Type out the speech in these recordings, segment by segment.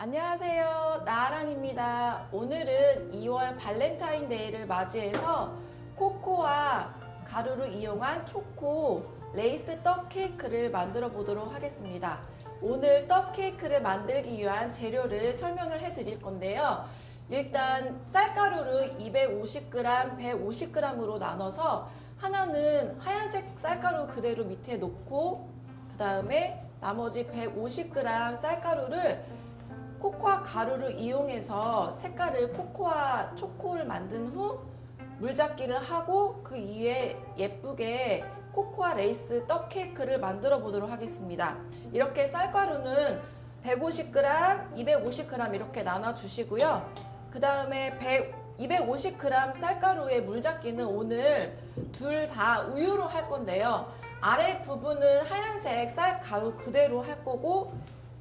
안녕하세요. 나아랑입니다. 오늘은 2월 발렌타인데이를 맞이해서 코코아 가루를 이용한 초코 레이스 떡 케이크를 만들어 보도록 하겠습니다. 오늘 떡 케이크를 만들기 위한 재료를 설명을 해 드릴 건데요. 일단 쌀가루를 250g, 150g으로 나눠서 하나는 하얀색 쌀가루 그대로 밑에 놓고 그 다음에 나머지 150g 쌀가루를 코코아 가루를 이용해서 색깔을 코코아 초코를 만든 후 물잡기를 하고 그 위에 예쁘게 코코아 레이스 떡 케이크를 만들어 보도록 하겠습니다. 이렇게 쌀가루는 150g, 250g 이렇게 나눠 주시고요. 그 다음에 250g 쌀가루의 물잡기는 오늘 둘 다 우유로 할 건데요. 아래 부분은 하얀색 쌀가루 그대로 할 거고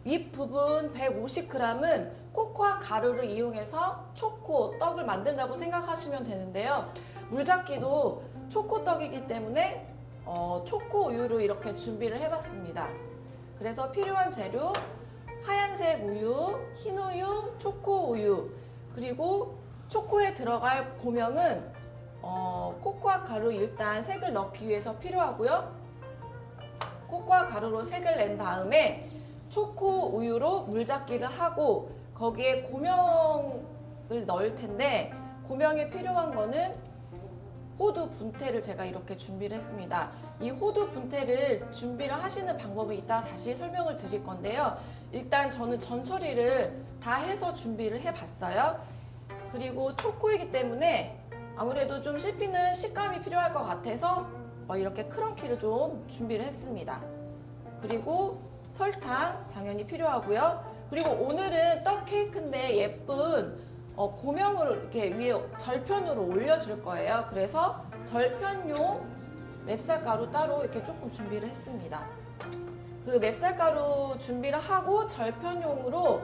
윗부분 150g은 코코아 가루를 이용해서 초코 떡을 만든다고 생각하시면 되는데요. 물잡기도 초코 떡이기 때문에 초코 우유로 이렇게 준비를 해봤습니다. 그래서 필요한 재료 하얀색 우유, 흰 우유, 초코 우유, 그리고 초코에 들어갈 고명은 코코아 가루 일단 색을 넣기 위해서 필요하고요. 코코아 가루로 색을 낸 다음에 초코 우유로 물잡기를 하고 거기에 고명을 넣을 텐데 고명에 필요한 거는 호두 분태를 제가 이렇게 준비를 했습니다. 이 호두 분태를 준비를 하시는 방법이 이따 다시 설명을 드릴 건데요. 일단 저는 전처리를 다 해서 준비를 해봤어요. 그리고 초코이기 때문에 아무래도 좀 씹히는 식감이 필요할 것 같아서 이렇게 크런키를 좀 준비를 했습니다. 그리고 설탕 당연히 필요하고요. 그리고 오늘은 떡 케이크인데 예쁜 고명을 이렇게 위에 절편으로 올려줄 거예요. 그래서 절편용 맵쌀가루 따로 이렇게 조금 준비를 했습니다. 그 맵쌀가루 준비를 하고 절편용으로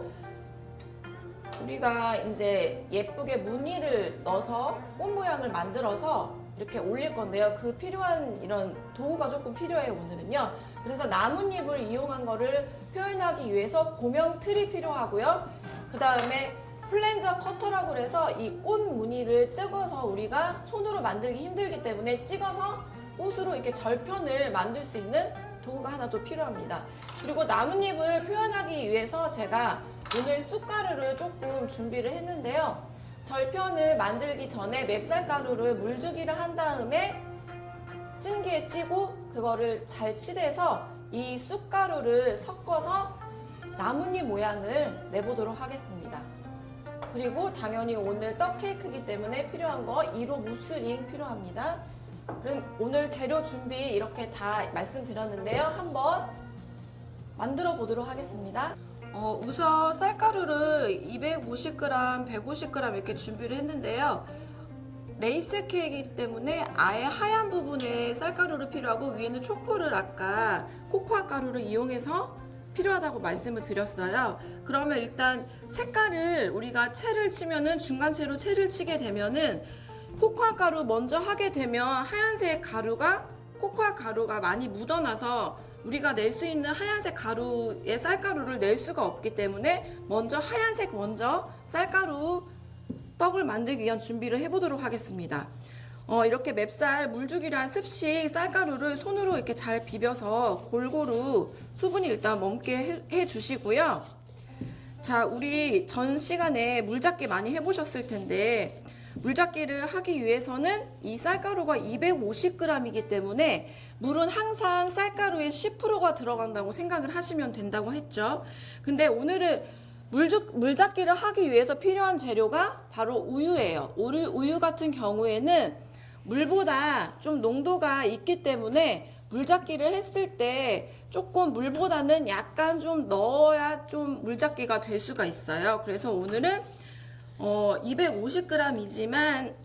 우리가 이제 예쁘게 무늬를 넣어서 꽃 모양을 만들어서 이렇게 올릴 건데요. 그 필요한 이런 도구가 조금 필요해요, 오늘은요. 그래서 나뭇잎을 이용한 거를 표현하기 위해서 고명 틀이 필요하고요. 그 다음에 플랜저 커터라고 해서 이 꽃 무늬를 찍어서 우리가 손으로 만들기 힘들기 때문에 찍어서 꽃으로 이렇게 절편을 만들 수 있는 도구가 하나 더 필요합니다. 그리고 나뭇잎을 표현하기 위해서 제가 오늘 쑥가루를 조금 준비를 했는데요. 절편을 만들기 전에 맵쌀가루를 물주기를 한 다음에 찜기에 찌고 그거를 잘 치대서 이 쑥가루를 섞어서 나뭇잎 모양을 내보도록 하겠습니다. 그리고 당연히 오늘 떡 케이크이기 때문에 필요한 거 1호 무스링 필요합니다. 그럼 오늘 재료 준비 이렇게 다 말씀드렸는데요. 한번 만들어 보도록 하겠습니다. 우선 쌀가루를 250g, 150g 이렇게 준비를 했는데요. 레이스 케이크이기 때문에 아예 하얀 부분에 쌀가루를 필요하고 위에는 초코를 아까 코코아 가루를 이용해서 필요하다고 말씀을 드렸어요. 그러면 일단 색깔을 우리가 채를 치면은 중간채로 채를 치게 되면은 코코아 가루 먼저 하게 되면 하얀색 가루가 코코아 가루가 많이 묻어나서 우리가 낼 수 있는 하얀색 가루의 쌀가루를 낼 수가 없기 때문에 먼저 하얀색 쌀가루 떡을 만들기 위한 준비를 해보도록 하겠습니다. 이렇게 맵쌀 물주기를 한 습씩 쌀가루를 손으로 이렇게 잘 비벼서 골고루 수분이 일단 멈게 해 주시고요. 자, 우리 전 시간에 물잡기 많이 해보셨을 텐데 물잡기를 하기 위해서는 이 쌀가루가 250g이기 때문에 물은 항상 쌀가루의 10%가 들어간다고 생각을 하시면 된다고 했죠. 근데 오늘은 물잡기를 하기 위해서 필요한 재료가 바로 우유예요. 우유 같은 경우에는 물보다 좀 농도가 있기 때문에 물잡기를 했을 때 조금 물보다는 약간 좀 넣어야 좀 물잡기가 될 수가 있어요. 그래서 오늘은 250g이지만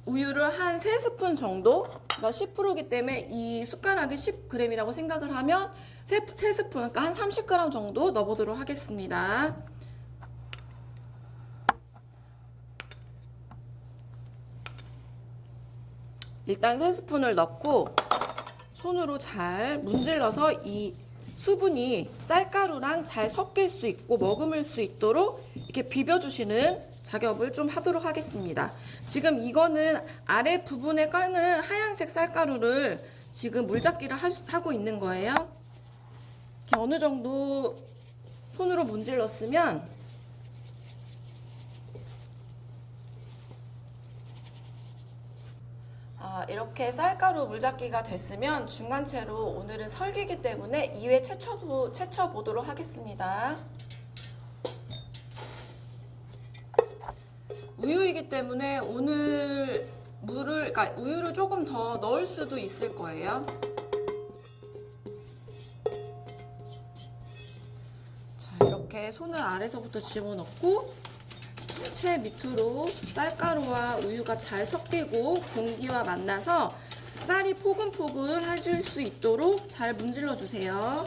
우유를 한 3스푼 정도, 그러니까 10%이기 때문에 이 숟가락이 10g이라고 생각을 하면 3스푼, 그러니까 한 30g 정도 넣어보도록 하겠습니다. 일단 3스푼을 넣고 손으로 잘 문질러서 이 수분이 쌀가루랑 잘 섞일 수 있고 머금을 수 있도록 이렇게 비벼주시는 작업을 좀 하도록 하겠습니다. 지금 이거는 아래 부분에 까는 하얀색 쌀가루를 지금 물잡기를 하고 있는 거예요. 이렇게 어느 정도 손으로 문질렀으면 이렇게 쌀가루 물잡기가 됐으면 중간채로 오늘은 설기이기 때문에 2회 채쳐보도록 하겠습니다. 우유이기 때문에 오늘 그러니까 우유를 조금 더 넣을 수도 있을 거예요. 자, 이렇게 손을 아래서부터 집어넣고 채 밑으로 쌀가루와 우유가 잘 섞이고 공기와 만나서 쌀이 포근포근해질 수 있도록 잘 문질러 주세요.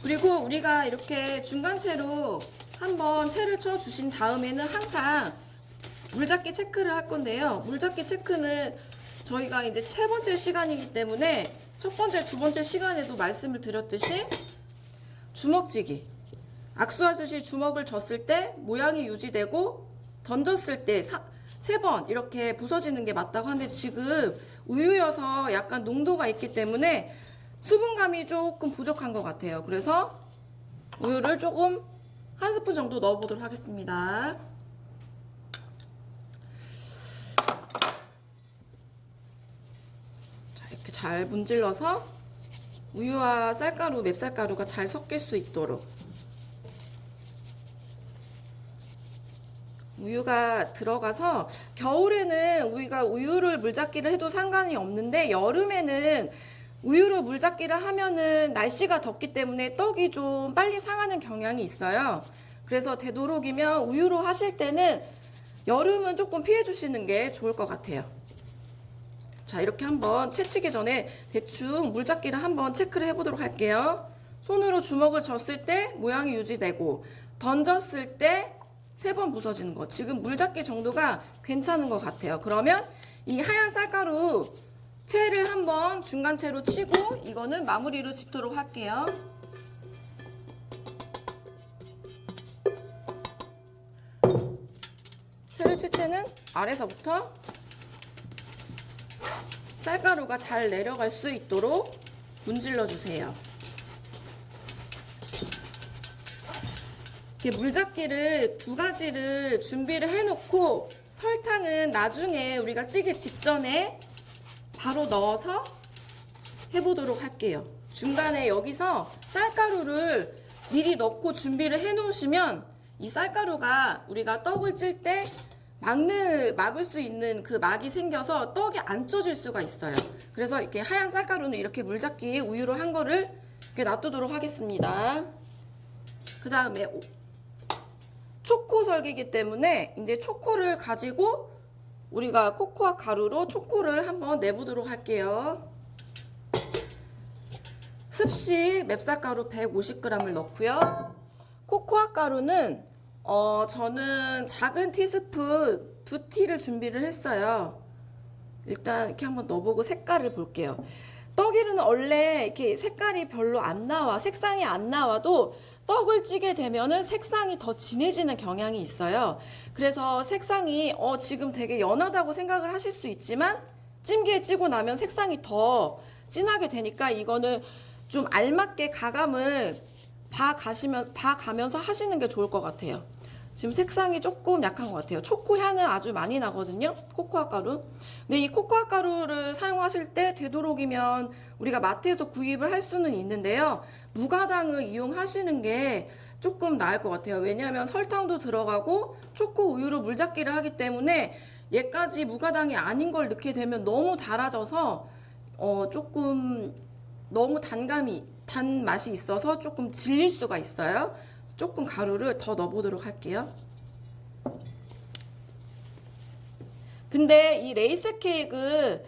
그리고 우리가 이렇게 중간채로 한번 채를 쳐 주신 다음에는 항상 물잡기 체크를 할 건데요. 물잡기 체크는 저희가 이제 세 번째 시간이기 때문에 첫 번째, 두 번째 시간에도 말씀을 드렸듯이 주먹쥐기. 악수하듯이 주먹을 졌을 때 모양이 유지되고 던졌을 때 3번 이렇게 부서지는 게 맞다고 하는데 지금 우유여서 약간 농도가 있기 때문에 수분감이 조금 부족한 것 같아요. 그래서 우유를 조금 한 스푼 정도 넣어보도록 하겠습니다. 자, 이렇게 잘 문질러서 우유와 쌀가루, 맵쌀가루가 잘 섞일 수 있도록 우유가 들어가서 겨울에는 우리가 우유를 물잡기를 해도 상관이 없는데 여름에는 우유로 물잡기를 하면은 날씨가 덥기 때문에 떡이 좀 빨리 상하는 경향이 있어요. 그래서 되도록이면 우유로 하실 때는 여름은 조금 피해 주시는 게 좋을 것 같아요. 자, 이렇게 한번 채치기 전에 대충 물잡기를 한번 체크를 해보도록 할게요. 손으로 주먹을 졌을 때 모양이 유지되고 던졌을 때 3번 부서지는 거. 지금 물잡기 정도가 괜찮은 것 같아요. 그러면 이 하얀 쌀가루 채를 한번 중간채로 치고 이거는 마무리로 짓도록 할게요. 채를 칠 때는 아래서부터 쌀가루가 잘 내려갈 수 있도록 문질러 주세요. 이렇게 물잡기를 2가지를 준비를 해놓고 설탕은 나중에 우리가 찌기 직전에 바로 넣어서 해보도록 할게요. 중간에 여기서 쌀가루를 미리 넣고 준비를 해 놓으시면 이 쌀가루가 우리가 떡을 찔 때 막을 수 있는 그 막이 생겨서 떡이 안 쪄질 수가 있어요. 그래서 이렇게 하얀 쌀가루는 이렇게 물잡기 우유로 한 거를 이렇게 놔두도록 하겠습니다. 그 다음에 초코 설기이기 때문에 이제 초코를 가지고 우리가 코코아 가루로 초코를 한번 내보도록 할게요. 습식 맵쌀가루 150g을 넣고요. 코코아 가루는 저는 작은 티스푼 2티를 준비를 했어요. 일단 이렇게 한번 넣어보고 색깔을 볼게요. 떡이는 원래 이렇게 색깔이 별로 안 나와, 색상이 안 나와도 떡을 찌게 되면은 색상이 더 진해지는 경향이 있어요. 그래서 색상이 지금 되게 연하다고 생각을 하실 수 있지만 찜기에 찌고 나면 색상이 더 진하게 되니까 이거는 좀 알맞게 가감을 봐가면서 하시는 게 좋을 것 같아요. 지금 색상이 조금 약한 것 같아요. 초코 향은 아주 많이 나거든요. 코코아 가루. 근데 이 코코아 가루를 사용하실 때 되도록이면 우리가 마트에서 구입을 할 수는 있는데요. 무가당을 이용하시는 게 조금 나을 것 같아요. 왜냐하면 설탕도 들어가고 초코 우유로 물잡기를 하기 때문에 얘까지 무가당이 아닌 걸 넣게 되면 너무 달아져서 조금 너무 단 맛이 있어서 조금 질릴 수가 있어요. 조금 가루를 더 넣어보도록 할게요. 근데 이 레이스 케이크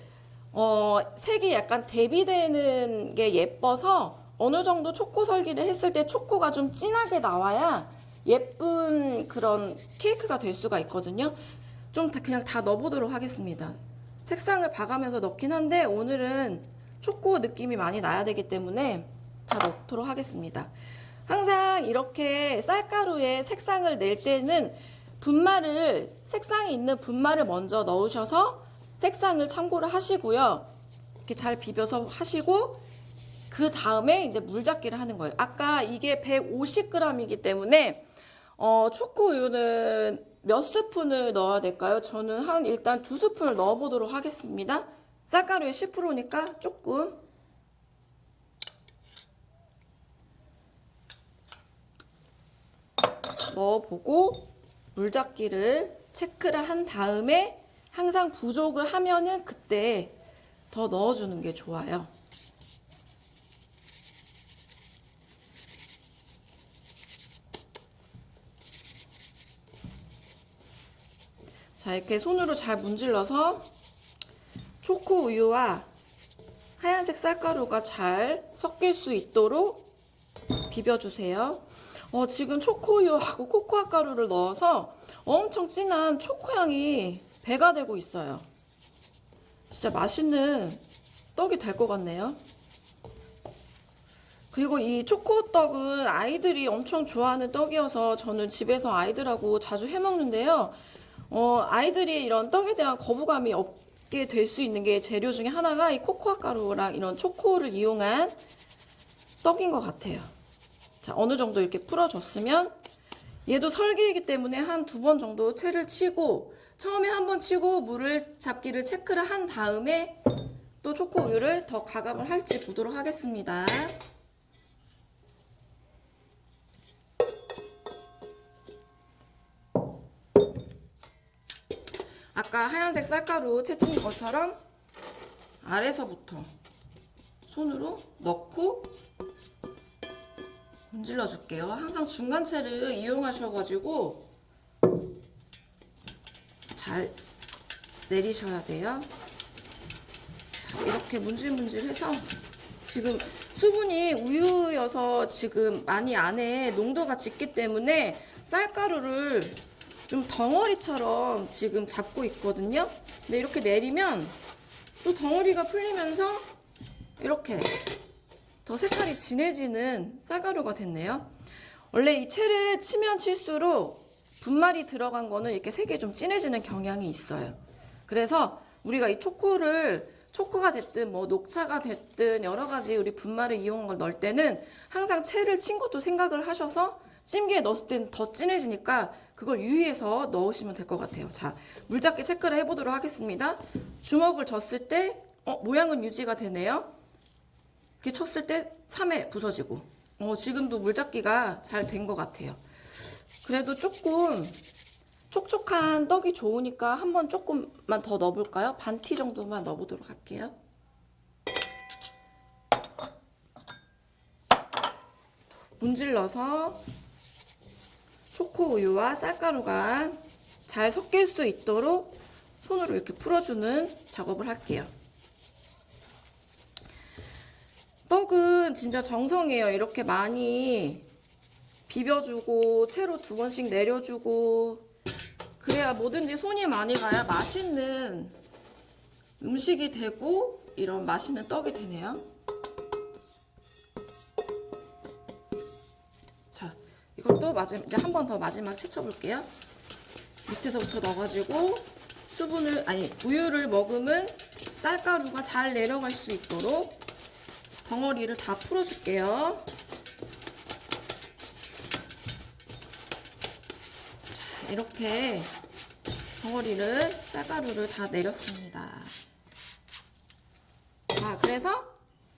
색이 약간 대비되는 게 예뻐서 어느 정도 초코 설기를 했을 때 초코가 좀 진하게 나와야 예쁜 그런 케이크가 될 수가 있거든요. 좀 그냥 다 넣어보도록 하겠습니다. 색상을 봐가면서 넣긴 한데 오늘은 초코 느낌이 많이 나야 되기 때문에 다 넣도록 하겠습니다. 항상 이렇게 쌀가루에 색상을 낼 때는 색상이 있는 분말을 먼저 넣으셔서 색상을 참고를 하시고요. 이렇게 잘 비벼서 하시고 그 다음에 이제 물잡기를 하는 거예요. 아까 이게 150g이기 때문에 초코 우유는 몇 스푼을 넣어야 될까요? 저는 일단 2스푼을 넣어보도록 하겠습니다. 쌀가루의 10%니까 조금. 넣어보고 물잡기를 체크를 한 다음에 항상 부족을 하면은 그때 더 넣어주는 게 좋아요. 자, 이렇게 손으로 잘 문질러서 초코 우유와 하얀색 쌀가루가 잘 섞일 수 있도록 비벼주세요. 지금 초코 우유하고 코코아 가루를 넣어서 엄청 진한 초코 향이 배가 되고 있어요. 진짜 맛있는 떡이 될 것 같네요. 그리고 이 초코떡은 아이들이 엄청 좋아하는 떡이어서 저는 집에서 아이들하고 자주 해먹는데요. 아이들이 이런 떡에 대한 거부감이 없게 될 수 있는 게 재료 중에 하나가 이 코코아 가루랑 이런 초코를 이용한 떡인 것 같아요. 자, 어느 정도 이렇게 풀어줬으면 얘도 설기이기 때문에 한 2번 정도 채를 치고 처음에 한 번 치고 물을 잡기를 체크를 한 다음에 또 초코 우유를 더 가감을 할지 보도록 하겠습니다. 아까 하얀색 쌀가루 채친 것처럼 아래서부터 손으로 넣고 문질러 줄게요. 항상 중간채를 이용하셔가지고 잘 내리셔야 돼요. 자, 이렇게 문질문질해서 지금 수분이 우유여서 지금 많이 안에 농도가 짙기 때문에 쌀가루를 좀 덩어리처럼 지금 잡고 있거든요. 근데 이렇게 내리면 또 덩어리가 풀리면서 이렇게 더 색깔이 진해지는 쌀가루가 됐네요. 원래 이 채를 치면 칠수록 분말이 들어간 거는 이렇게 색이 좀 진해지는 경향이 있어요. 그래서 우리가 이 초코가 됐든 뭐 녹차가 됐든 여러 가지 우리 분말을 이용한 걸 넣을 때는 항상 채를 친 것도 생각을 하셔서 찜기에 넣었을 때는 더 진해지니까 그걸 유의해서 넣으시면 될 것 같아요. 자, 물잡기 체크를 해보도록 하겠습니다. 주먹을 졌을 때 모양은 유지가 되네요. 이렇게 쳤을 때 3회 부서지고 지금도 물잡기가 잘 된 것 같아요. 그래도 조금 촉촉한 떡이 좋으니까 한번 조금만 더 넣어볼까요? 반 티 정도만 넣어보도록 할게요. 문질러서 초코 우유와 쌀가루가 잘 섞일 수 있도록 손으로 이렇게 풀어주는 작업을 할게요. 떡은 진짜 정성이에요. 이렇게 많이 비벼주고 채로 2번씩 내려주고 그래야 뭐든지 손이 많이 가야 맛있는 음식이 되고 이런 맛있는 떡이 되네요. 자, 이것도 이제 한 번 더 마지막 채쳐볼게요. 밑에서부터 넣어가지고 우유를 머금은 쌀가루가 잘 내려갈 수 있도록 덩어리를 다 풀어줄게요. 자, 이렇게 덩어리를 쌀가루를 다 내렸습니다. 자, 그래서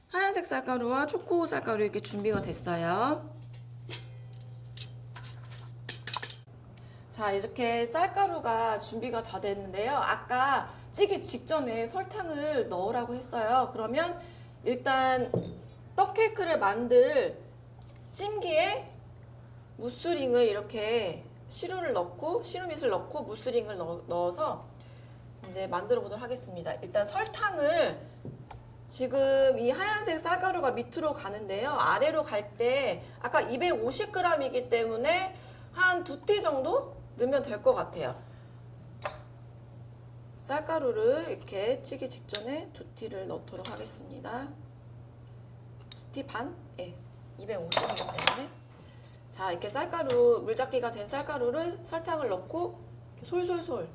하얀색 쌀가루와 초코 쌀가루 이렇게 준비가 됐어요. 자, 이렇게 쌀가루가 준비가 다 됐는데요. 아까 찌기 직전에 설탕을 넣으라고 했어요. 그러면 일단 떡 케이크를 만들 찜기에 무스링을 이렇게 시루밋을 넣고 무스링을 넣어서 이제 만들어 보도록 하겠습니다. 일단 설탕을 지금 이 하얀색 쌀가루가 밑으로 가는데요. 아래로 갈 때 아까 250g이기 때문에 한 2티 정도 넣으면 될 것 같아요. 쌀가루를 이렇게 찌기 직전에 2티를 넣도록 하겠습니다. 2티 반? 예, 250이기 때문에. 자, 이렇게 쌀가루, 물잡기가 된 쌀가루를 설탕을 넣고 이렇게 솔솔솔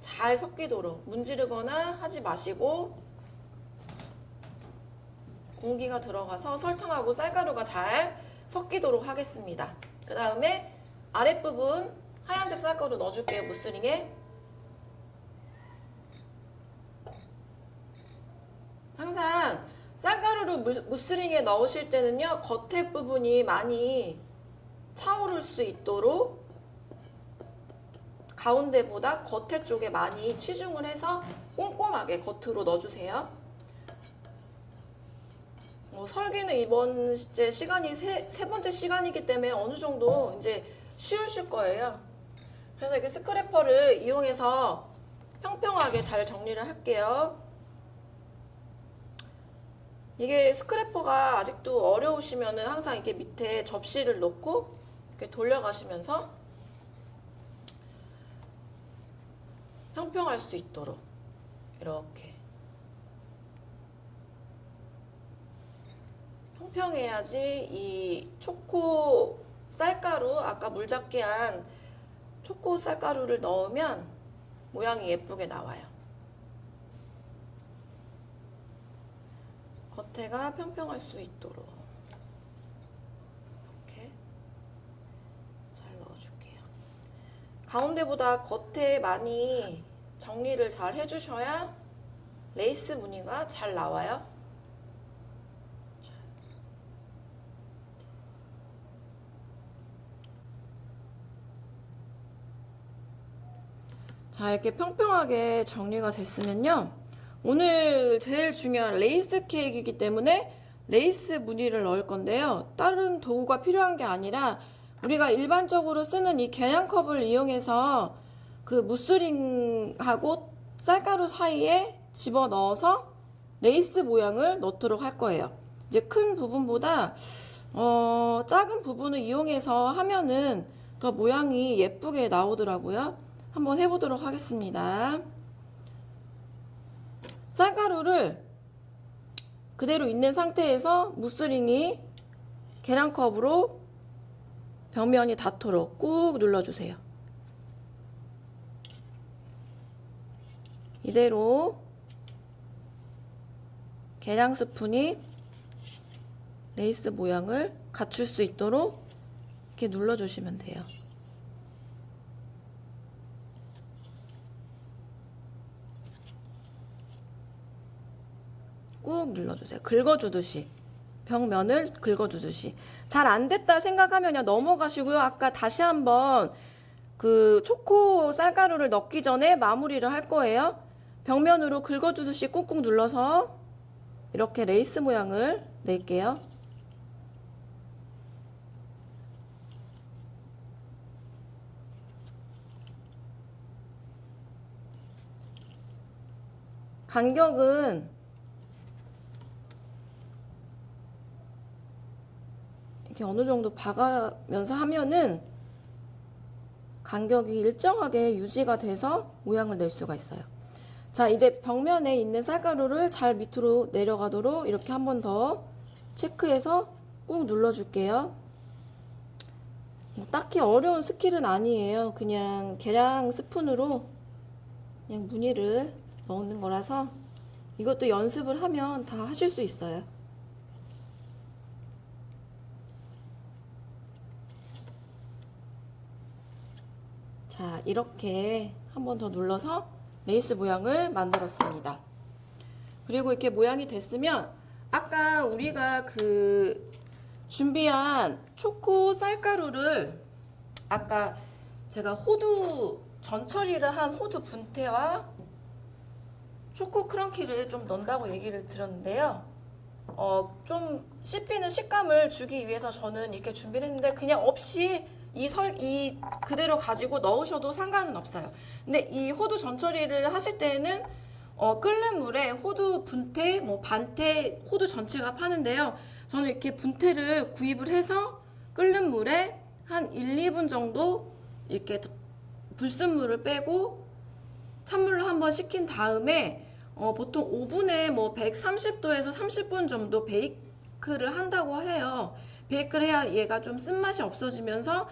잘 섞이도록 문지르거나 하지 마시고 공기가 들어가서 설탕하고 쌀가루가 잘 섞이도록 하겠습니다. 그 다음에 아랫부분 하얀색 쌀가루 넣어줄게요. 무스링에. 항상 쌀가루를 무스링에 넣으실 때는요, 겉에 부분이 많이 차오를 수 있도록 가운데보다 겉에 쪽에 많이 치중을 해서 꼼꼼하게 겉으로 넣어주세요. 설계는 이번 이제 시간이 세 번째 시간이기 때문에 어느 정도 이제 쉬우실 거예요. 그래서 이렇게 스크래퍼를 이용해서 평평하게 잘 정리를 할게요. 이게 스크래퍼가 아직도 어려우시면은 항상 이렇게 밑에 접시를 놓고 이렇게 돌려가시면서 평평할 수 있도록 이렇게 평평해야지 이 초코 쌀가루, 아까 물잡게 한 초코 쌀가루를 넣으면 모양이 예쁘게 나와요. 겉에가 평평할 수 있도록 이렇게 잘 넣어줄게요. 가운데보다 겉에 많이 정리를 잘 해주셔야 레이스 무늬가 잘 나와요. 자, 이렇게 평평하게 정리가 됐으면요, 오늘 제일 중요한 레이스 케이크이기 때문에 레이스 무늬를 넣을 건데요, 다른 도구가 필요한 게 아니라 우리가 일반적으로 쓰는 이 계량컵을 이용해서 그 무스링하고 쌀가루 사이에 집어넣어서 레이스 모양을 넣도록 할 거예요. 이제 큰 부분보다 작은 부분을 이용해서 하면은 더 모양이 예쁘게 나오더라고요. 한번 해보도록 하겠습니다. 쌀가루를 그대로 있는 상태에서 무스링이 계량컵으로 벽면이 닿도록 꾹 눌러주세요. 이대로 계량 스푼이 레이스 모양을 갖출 수 있도록 이렇게 눌러주시면 돼요. 꾹 눌러주세요. 긁어주듯이, 벽면을 긁어주듯이. 잘 안됐다 생각하면 넘어가시고요. 아까 다시 한번 그 초코 쌀가루를 넣기 전에 마무리를 할 거예요. 벽면으로 긁어주듯이 꾹꾹 눌러서 이렇게 레이스 모양을 낼게요. 간격은 이렇게 어느 정도 박아면서 하면은 간격이 일정하게 유지가 돼서 모양을 낼 수가 있어요. 자, 이제 벽면에 있는 쌀가루를 잘 밑으로 내려가도록 이렇게 한 번 더 체크해서 꾹 눌러줄게요. 딱히 어려운 스킬은 아니에요. 그냥 계량 스푼으로 그냥 무늬를 넣는 거라서 이것도 연습을 하면 다 하실 수 있어요. 자, 이렇게 한 번 더 눌러서 레이스 모양을 만들었습니다. 그리고 이렇게 모양이 됐으면 아까 우리가 그 준비한 초코 쌀가루를 아까 제가 호두 전처리를 한 호두 분태와 초코 크런키를 좀 넣는다고 얘기를 드렸는데요. 좀 씹히는 식감을 주기 위해서 저는 이렇게 준비를 했는데 그냥 없이 이 그대로 가지고 넣으셔도 상관은 없어요. 근데 이 호두 전처리를 하실 때는 끓는 물에 호두 분태, 뭐 반태, 호두 전체가 파는데요. 저는 이렇게 분태를 구입을 해서 끓는 물에 한 1, 2분 정도 이렇게 불순물을 빼고 찬물로 한번 식힌 다음에 보통 오븐에 뭐 130도에서 30분 정도 베이크를 한다고 해요. 베이크를 해야 얘가 좀 쓴맛이 없어지면서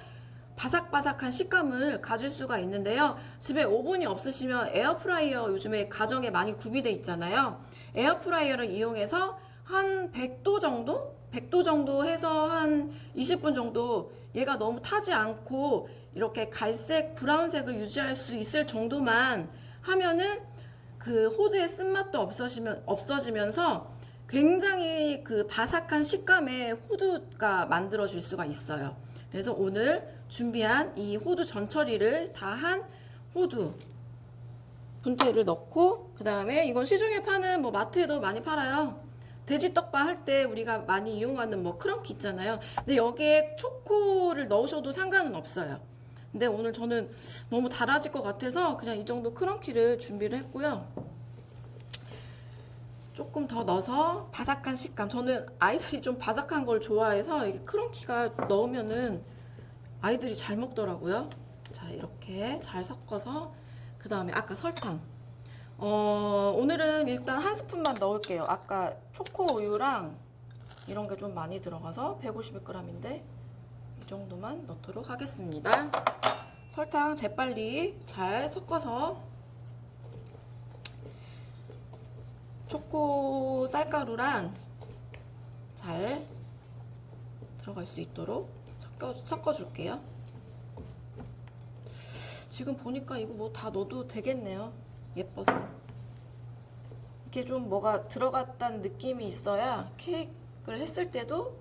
바삭바삭한 식감을 가질 수가 있는데요. 집에 오븐이 없으시면 에어프라이어 요즘에 가정에 많이 구비돼 있잖아요. 에어프라이어를 이용해서 한 100도 정도? 100도 정도 해서 한 20분 정도 얘가 너무 타지 않고 이렇게 갈색, 브라운색을 유지할 수 있을 정도만 하면은 그 호두의 쓴맛도 없어지면서 굉장히 그 바삭한 식감의 호두가 만들어질 수가 있어요. 그래서 오늘 준비한 이 호두 전처리를 다 한 호두 분태를 넣고, 그 다음에 이건 시중에 파는 뭐 마트에도 많이 팔아요. 돼지 떡밥 할 때 우리가 많이 이용하는 뭐 크런키 있잖아요. 근데 여기에 초코를 넣으셔도 상관은 없어요. 근데 오늘 저는 너무 달아질 것 같아서 그냥 이 정도 크런키를 준비를 했고요. 조금 더 넣어서 바삭한 식감. 저는 아이들이 좀 바삭한 걸 좋아해서 이게 크런키가 넣으면은 아이들이 잘 먹더라고요. 자, 이렇게 잘 섞어서 그 다음에 아까 설탕. 오늘은 일단 한 스푼만 넣을게요. 아까 초코 우유랑 이런 게 좀 많이 들어가서 150g인데 이 정도만 넣도록 하겠습니다. 설탕 재빨리 잘 섞어서 초코 쌀가루랑 잘 들어갈 수 있도록 섞어줄게요. 지금 보니까 이거 뭐 다 넣어도 되겠네요. 예뻐서. 이렇게 좀 뭐가 들어갔다는 느낌이 있어야 케이크를 했을 때도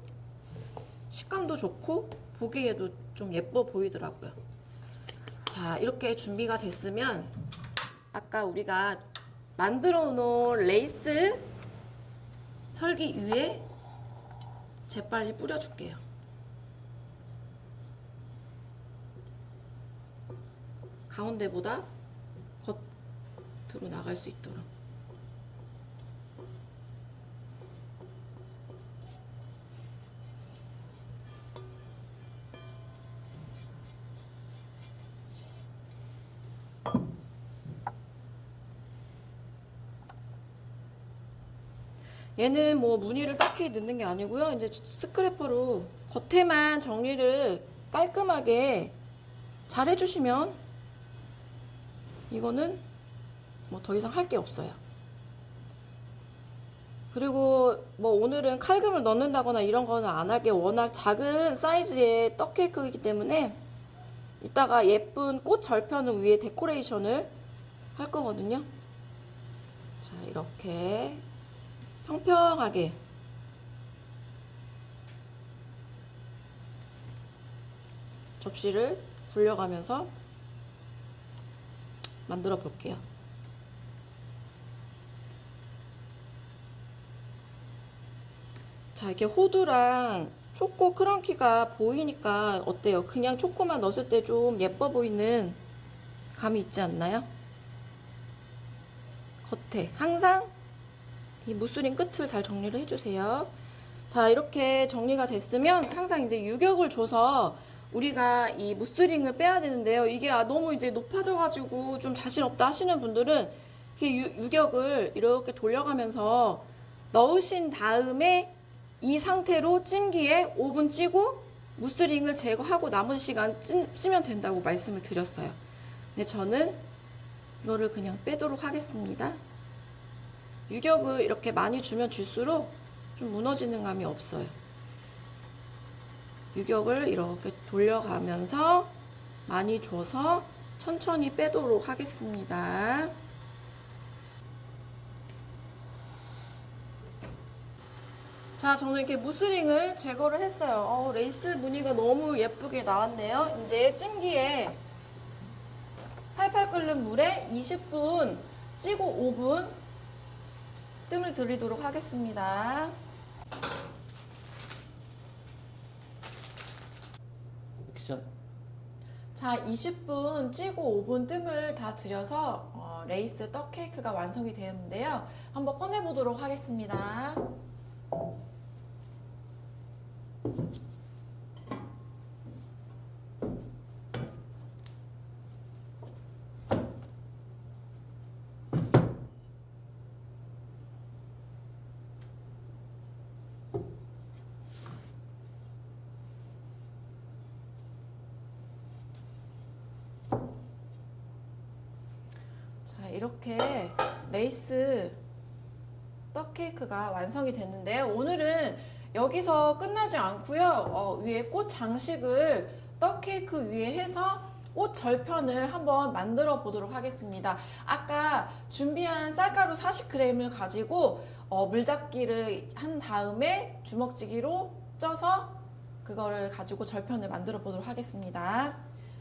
식감도 좋고 보기에도 좀 예뻐 보이더라고요. 자, 이렇게 준비가 됐으면 아까 우리가 만들어 놓은 레이스 설기 위에 재빨리 뿌려줄게요. 가운데보다 겉으로 나갈 수 있도록. 얘는 뭐 무늬를 딱히 넣는 게 아니고요. 이제 스크래퍼로 겉에만 정리를 깔끔하게 잘 해주시면 이거는 뭐 더 이상 할 게 없어요. 그리고 뭐 오늘은 칼금을 넣는다거나 이런 거는 안 할게. 워낙 작은 사이즈의 떡 케이크이기 때문에 이따가 예쁜 꽃 절편을 위에 데코레이션을 할 거거든요. 자, 이렇게 평평하게 접시를 굴려가면서 만들어 볼게요. 자, 이렇게 호두랑 초코 크런키가 보이니까 어때요? 그냥 초코만 넣었을 때 좀 예뻐 보이는 감이 있지 않나요? 겉에 항상 이 무스링 끝을 잘 정리를 해주세요. 자, 이렇게 정리가 됐으면 항상 이제 유격을 줘서 우리가 이 무스링을 빼야 되는데요. 이게 너무 이제 높아져가지고 좀 자신 없다 하시는 분들은 이렇게 유격을 이렇게 돌려가면서 넣으신 다음에 이 상태로 찜기에 5분 찌고 무스링을 제거하고 남은 시간 찌면 된다고 말씀을 드렸어요. 근데 저는 이거를 그냥 빼도록 하겠습니다. 유격을 이렇게 많이 주면 줄수록 좀 무너지는 감이 없어요. 유격을 이렇게 돌려가면서 많이 줘서 천천히 빼도록 하겠습니다. 자, 저는 이렇게 무스링을 제거를 했어요. 레이스 무늬가 너무 예쁘게 나왔네요. 이제 찜기에 팔팔 끓는 물에 20분 찌고 5분 뜸을 들이도록 하겠습니다. 자, 20분 찌고 5분 뜸을 다 들여서 레이스 떡 케이크가 완성이 되었는데요. 한번 꺼내 보도록 하겠습니다. 이렇게 레이스 떡 케이크가 완성이 됐는데요. 오늘은 여기서 끝나지 않고요. 위에 꽃 장식을 떡 케이크 위에 해서 꽃 절편을 한번 만들어 보도록 하겠습니다. 아까 준비한 쌀가루 40g을 가지고 물잡기를 한 다음에 주먹지기로 쪄서 그거를 가지고 절편을 만들어 보도록 하겠습니다.